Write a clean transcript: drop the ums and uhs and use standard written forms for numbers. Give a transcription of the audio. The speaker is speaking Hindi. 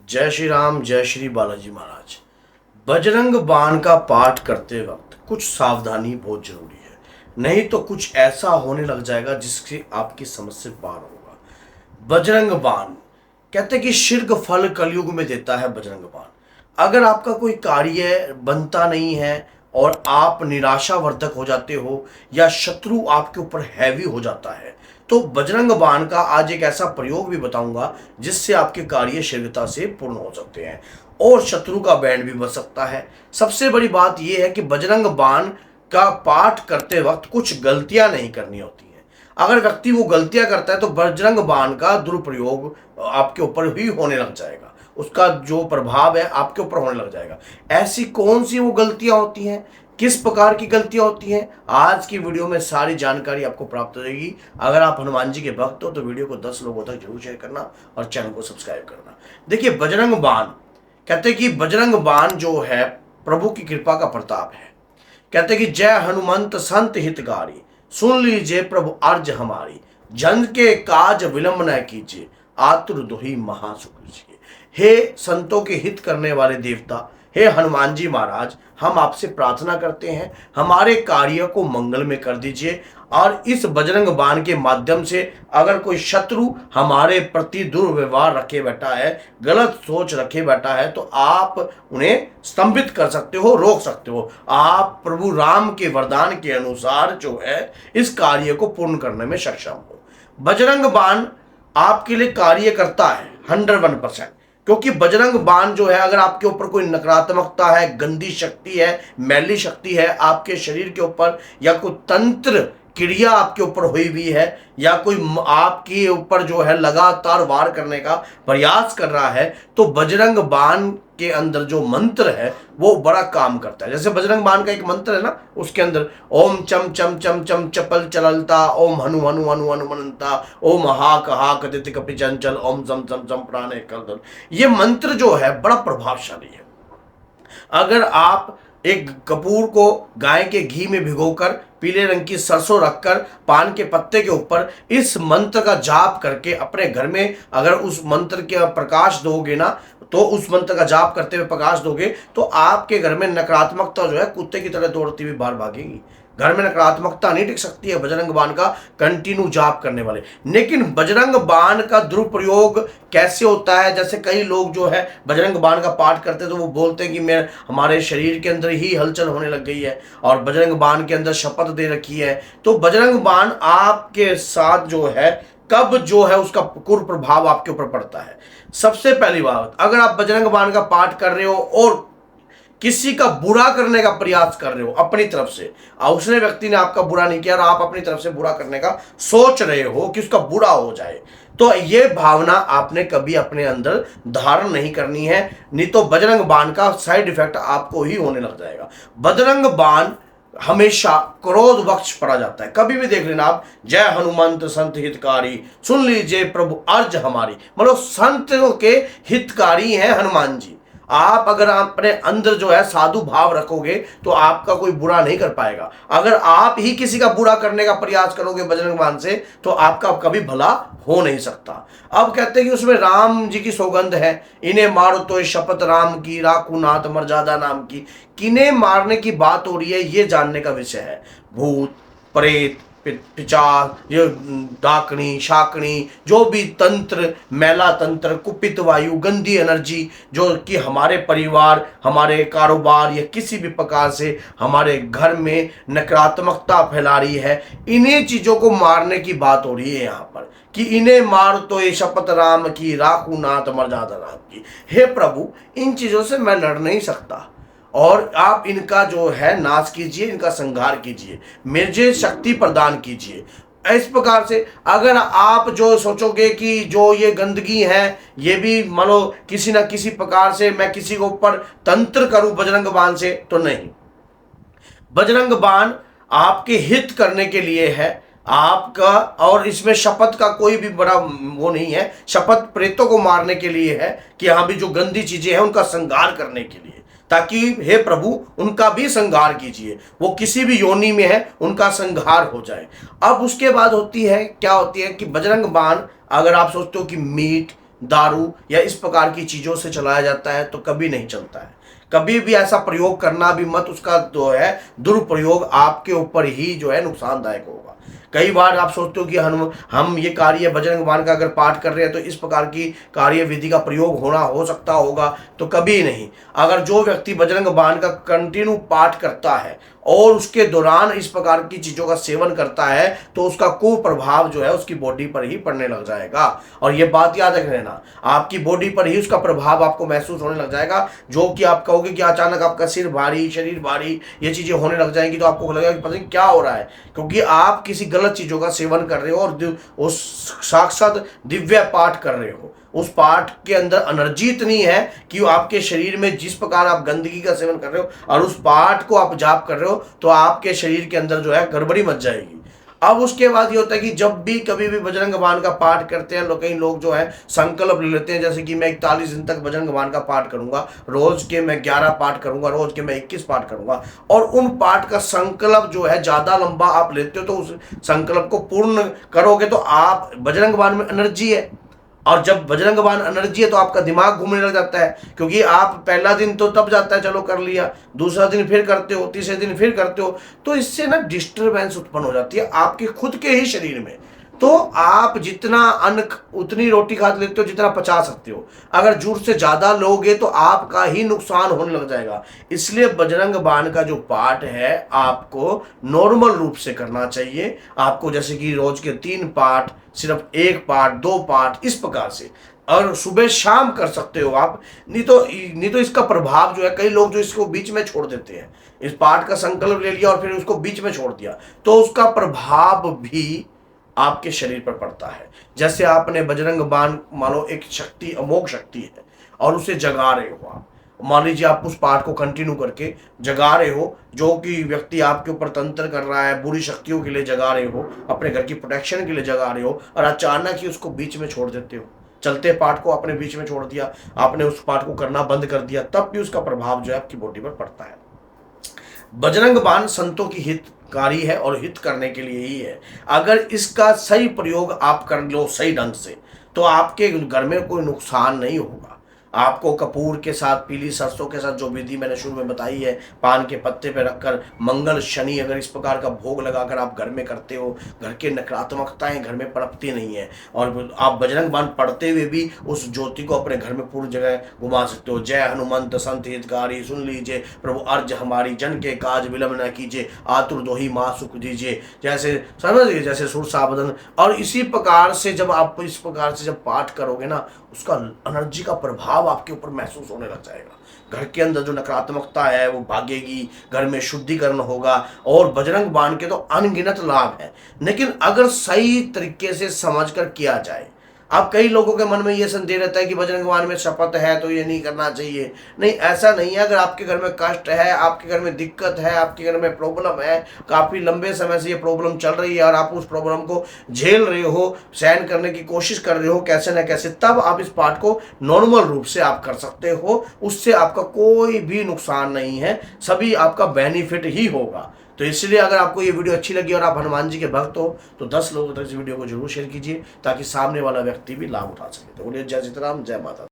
जय श्री राम, जय श्री बालाजी महाराज। बजरंग बाण का पाठ करते वक्त कुछ सावधानी बहुत जरूरी है, नहीं तो कुछ ऐसा होने लग जाएगा जिससे आपकी समझ से बाहर होगा। बजरंग बाण कहते हैं कि शीघ्र फल कलयुग में देता है बजरंग बाण। अगर आपका कोई कार्य बनता नहीं है और आप निराशावर्धक हो जाते हो या शत्रु आपके ऊपर हैवी हो जाता है, तो बजरंग बाण का आज एक ऐसा प्रयोग भी बताऊंगा जिससे आपके कार्य शीघ्रता से पूर्ण हो सकते हैं और शत्रु का बैंड भी बच सकता है। सबसे बड़ी बात यह है कि बजरंग बाण का पाठ करते वक्त कुछ गलतियां नहीं करनी होती हैं। अगर व्यक्ति वो गलतियां करता है तो बजरंग बाण का दुरुपयोग आपके ऊपर भी होने लग जाएगा, उसका जो प्रभाव है आपके ऊपर होने लग जाएगा। ऐसी कौन सी वो गलतियां होती हैं, किस प्रकार की गलतियां होती हैं, आज की वीडियो में सारी जानकारी आपको प्राप्त हो जाएगी। अगर आप हनुमान जी के भक्त हो तो वीडियो को 10 लोगों तक जरूर शेयर करना और चैनल को सब्सक्राइब करना। देखिए, बजरंग बाण कहते हैं कि बजरंग बाण जो है प्रभु की कृपा का प्रताप है। कहते हैं कि जय हनुमंत संत हितकारी, सुन लीजिए प्रभु अर्ज हमारी, जन के काज विलंब न कीजिए, आतुर दुही महासुख लीजिए। हे संतों के हित करने वाले देवता, हे हनुमान जी महाराज, हम आपसे प्रार्थना करते हैं हमारे कार्य को मंगल में कर दीजिए। और इस बजरंग बाण के माध्यम से अगर कोई शत्रु हमारे प्रति दुर्व्यवहार रखे बैठा है, गलत सोच रखे बैठा है, तो आप उन्हें स्तंभित कर सकते हो, रोक सकते हो। आप प्रभु राम के वरदान के अनुसार जो है इस कार्य को पूर्ण करने में सक्षम हो। बजरंग बाण आपके लिए कार्य करता है 101%, क्योंकि बजरंग बाण जो है, अगर आपके ऊपर कोई नकारात्मकता है, गंदी शक्ति है, मैली शक्ति है आपके शरीर के ऊपर, या कोई तंत्र क्रिया आपके ऊपर हुई हुई है, या कोई आपके ऊपर जो है लगातार वार करने का प्रयास कर रहा है, तो बजरंग बाण के अंदर जो मंत्र है वो बड़ा काम करता है। जैसे बजरंग बाण का एक मंत्र है ना, उसके अंदर ओम चम चम चम चम चपल चललता, ओम हनु हनु हनु हनुमंता, ओम हाक हाक दिति कपि चंचल, ओम सम सम सम प्राणे कलदल। ये मंत्र जो है बड़ा प्रभावशाली है। अगर आप एक कपूर को गाय के घी में भिगोकर पीले रंग की सरसों रखकर पान के पत्ते के ऊपर इस मंत्र का जाप करके अपने घर में अगर उस मंत्र के प्रकाश दोगे ना, तो उस मंत्र का जाप करते हुए प्रकाश दोगे, तो आपके घर में नकारात्मकता जो है कुत्ते की तरह दौड़ती हुई बाहर भागेगी। घर में नकारात्मकता नहीं टिक सकती है बजरंग बाण का कंटिन्यू जाप करने वाले। लेकिन बजरंग बाण का दुरुपयोग कैसे होता है? जैसे कई लोग जो है बजरंग बाण का पाठ करते हैं तो वो बोलते हैं कि मैं हमारे शरीर के अंदर ही हलचल होने लग गई है और बजरंग बाण के अंदर शपथ दे रखी है। तो बजरंग बाण आपके साथ जो है कब जो है उसका कुप्रभाव आपके ऊपर पड़ता है। सबसे पहली बात, अगर आप बजरंग बाण का पाठ कर रहे हो और किसी का बुरा करने का प्रयास कर रहे हो अपनी तरफ से, उसने व्यक्ति ने आपका बुरा नहीं किया और आप अपनी तरफ से बुरा करने का सोच रहे हो कि उसका बुरा हो जाए, तो ये भावना आपने कभी अपने अंदर धारण नहीं करनी है, नहीं तो बजरंग बाण का साइड इफेक्ट आपको ही होने लग जाएगा। बजरंग बाण हमेशा क्रोध वक्ष पड़ा जाता है। कभी भी देख लेना आप, जय हनुमंत संत हितकारी, सुन लीजिए प्रभु अर्ज हमारी, मतलब संतों के हितकारी हैं हनुमान जी। आप अगर अपने अंदर जो है साधु भाव रखोगे तो आपका कोई बुरा नहीं कर पाएगा। अगर आप ही किसी का बुरा करने का प्रयास करोगे बजरंग बाण से, तो आपका कभी भला हो नहीं सकता। अब कहते हैं कि उसमें राम जी की सौगंध है, इन्हें मारो तो शपथ राम की, राखू नाथ मर्यादा नाम की। किन्हें मारने की बात हो रही है ये जानने का विषय है। भूत प्रेत पिचास, ये डाकनी शाकनी, जो भी तंत्र, मैला तंत्र, कुपित वायु, गंदी एनर्जी जो कि हमारे परिवार, हमारे कारोबार या किसी भी प्रकार से हमारे घर में नकारात्मकता फैला रही है, इन्हीं चीजों को मारने की बात हो रही है यहाँ पर कि इन्हें मार तो ये शपथ राम की, राखू नाथ मर्यादा राम की। हे प्रभु, इन चीजों से मैं लड़ नहीं सकता और आप इनका जो है नाश कीजिए, इनका संहार कीजिए, मुझे शक्ति प्रदान कीजिए। इस प्रकार से अगर आप जो सोचोगे कि जो ये गंदगी है ये भी मानो किसी ना किसी प्रकार से मैं किसी के ऊपर तंत्र करूं बजरंग बाण से, तो नहीं। बजरंग बाण आपके हित करने के लिए है आपका, और इसमें शपथ का कोई भी बड़ा वो नहीं है। शपथ प्रेतों को मारने के लिए है कि हाँ भी जो गंदी चीजें हैं उनका संहार करने के लिए, ताकि हे प्रभु उनका भी संहार कीजिए, वो किसी भी योनि में है उनका संहार हो जाए। अब उसके बाद होती है क्या होती है कि बजरंग बाण, अगर आप सोचते हो कि मीट दारू या इस प्रकार की चीज़ों से चलाया जाता है तो कभी नहीं चलता है। कभी भी ऐसा प्रयोग करना भी मत, उसका जो है दुरुपयोग आपके ऊपर ही जो है नुकसानदायक होगा। कई बार आप सोचते हो कि हम ये कार्य बजरंग बाण का अगर पाठ कर रहे हैं तो इस प्रकार की कार्य विधि का प्रयोग हो सकता होगा, तो कभी नहीं। अगर जो व्यक्ति बजरंग बाण का कंटिन्यू पाठ करता है और उसके दौरान इस प्रकार की चीज़ों का सेवन करता है तो उसका कुप्रभाव जो है उसकी बॉडी पर ही पड़ने लग जाएगा। और ये बात याद रख लेना, आपकी बॉडी पर ही उसका प्रभाव आपको महसूस होने लग जाएगा, जो कि आप कहोगे कि अचानक आपका सिर भारी, शरीर भारी, ये चीज़ें होने लग जाएंगी तो आपको लगेगा कि पता नहीं क्या हो रहा है, क्योंकि आप किसी गलत चीज़ों का सेवन कर रहे हो और उस साक्षात दिव्य पाठ कर रहे हो। उस पाठ के अंदर एनर्जी इतनी है कि आपके शरीर में जिस प्रकार आप गंदगी का सेवन कर रहे हो और उस पाठ को आप जाप कर रहे हो तो आपके शरीर के अंदर जो है गड़बड़ी मच जाएगी। अब उसके बाद ये होता है कि जब भी कभी भी बजरंग बाण का पाठ करते हैं कई लोग जो है संकल्प ले लेते हैं, जैसे कि मैं 41 दिन तक बजरंग बाण का पाठ करूंगा, रोज के मैं 11 पाठ करूंगा, रोज के मैं 21 पाठ करूंगा, और उन पाठ का संकल्प जो है ज्यादा लंबा आप लेते हो तो उस संकल्प को पूर्ण करोगे तो आप बजरंग बाण में एनर्जी है, और जब बजरंग बाण एनर्जी है तो आपका दिमाग घूमने लग जाता है, क्योंकि आप पहला दिन तो तब जाता है चलो कर लिया, दूसरा दिन फिर करते हो, तीसरे दिन फिर करते हो, तो इससे ना डिस्टरबेंस उत्पन्न हो जाती है आपके खुद के ही शरीर में। तो आप जितना अन्न उतनी रोटी खा लेते हो जितना पचा सकते हो, अगर जरूरत से ज्यादा लोगे तो आपका ही नुकसान होने लग जाएगा। इसलिए बजरंग बाण का जो पाठ है आपको नॉर्मल रूप से करना चाहिए। आपको जैसे कि रोज के 3 पाठ, सिर्फ 1 पाठ, 2 पाठ, इस प्रकार से, और सुबह शाम कर सकते हो आप। नहीं तो इसका प्रभाव जो है, कई लोग जो इसको बीच में छोड़ देते हैं, इस पाठ का संकल्प ले लिया और फिर उसको बीच में छोड़ दिया, तो उसका प्रभाव भी आपके शरीर पर पड़ता है। जैसे आपने बजरंग बाण, मान लो एक शक्ति, अमोघ शक्ति है और उसे जगा रहे हो आप, मान लीजिए आप उस पाठ को कंटिन्यू करके जगा रहे हो, जो कि व्यक्ति आपके ऊपर तंत्र कर रहा है, बुरी शक्तियों के लिए जगा रहे हो, अपने घर की प्रोटेक्शन के लिए जगा रहे हो, और अचानक ही उसको बीच में छोड़ देते हो, चलते पाठ को आपने बीच में छोड़ दिया, आपने उस पाठ को करना बंद कर दिया, तब भी उसका प्रभाव जो है आपकी बॉडी पर पड़ता है। बजरंग बाण संतों की हितकारी है और हित करने के लिए ही है। अगर इसका सही प्रयोग आप कर लो सही ढंग से तो आपके घर में कोई नुकसान नहीं होगा। आपको कपूर के साथ, पीली सरसों के साथ, जो विधि मैंने शुरू में बताई है, पान के पत्ते पे रखकर मंगल शनि अगर इस प्रकार का भोग लगाकर आप घर में करते हो, घर के नकारात्मकताएं घर में पनपती नहीं है, और आप बजरंग बाण पढ़ते हुए भी उस ज्योति को अपने घर में पूरी जगह घुमा सकते हो। जय हनुमंत संत हितकारी, सुन लीजिए प्रभु अर्ज हमारी, जन के काज विलंब न कीजिए, आतुर दोही माँ सुख दीजिए, जैसे समझिए जैसे सुर सावधन। और इसी प्रकार से जब आप इस प्रकार से जब पाठ करोगे ना, उसका एनर्जी का प्रभाव आपके ऊपर महसूस होने लग जाएगा। घर के अंदर जो नकारात्मकता है वो भागेगी, घर में शुद्धिकरण होगा, और बजरंग बाण के तो अनगिनत लाभ है, लेकिन अगर सही तरीके से समझकर किया जाए। अब कई लोगों के मन में ये संदेह रहता है कि बजरंग बाण में शपथ है तो ये नहीं करना चाहिए। नहीं, ऐसा नहीं है। अगर आपके घर में कष्ट है, आपके घर में दिक्कत है, आपके घर में प्रॉब्लम है, काफ़ी लंबे समय से ये प्रॉब्लम चल रही है और आप उस प्रॉब्लम को झेल रहे हो, सहन करने की कोशिश कर रहे हो कैसे न कैसे, तब आप इस पाठ को नॉर्मल रूप से आप कर सकते हो। उससे आपका कोई भी नुकसान नहीं है, सभी आपका बेनिफिट ही होगा। तो इसलिए अगर आपको ये वीडियो अच्छी लगी और आप हनुमान जी के भक्त हो तो 10 लोगों तक इस वीडियो को जरूर शेयर कीजिए, ताकि सामने वाला व्यक्ति भी लाभ उठा सके। तो बोलिए जय सीताराम, जय माता।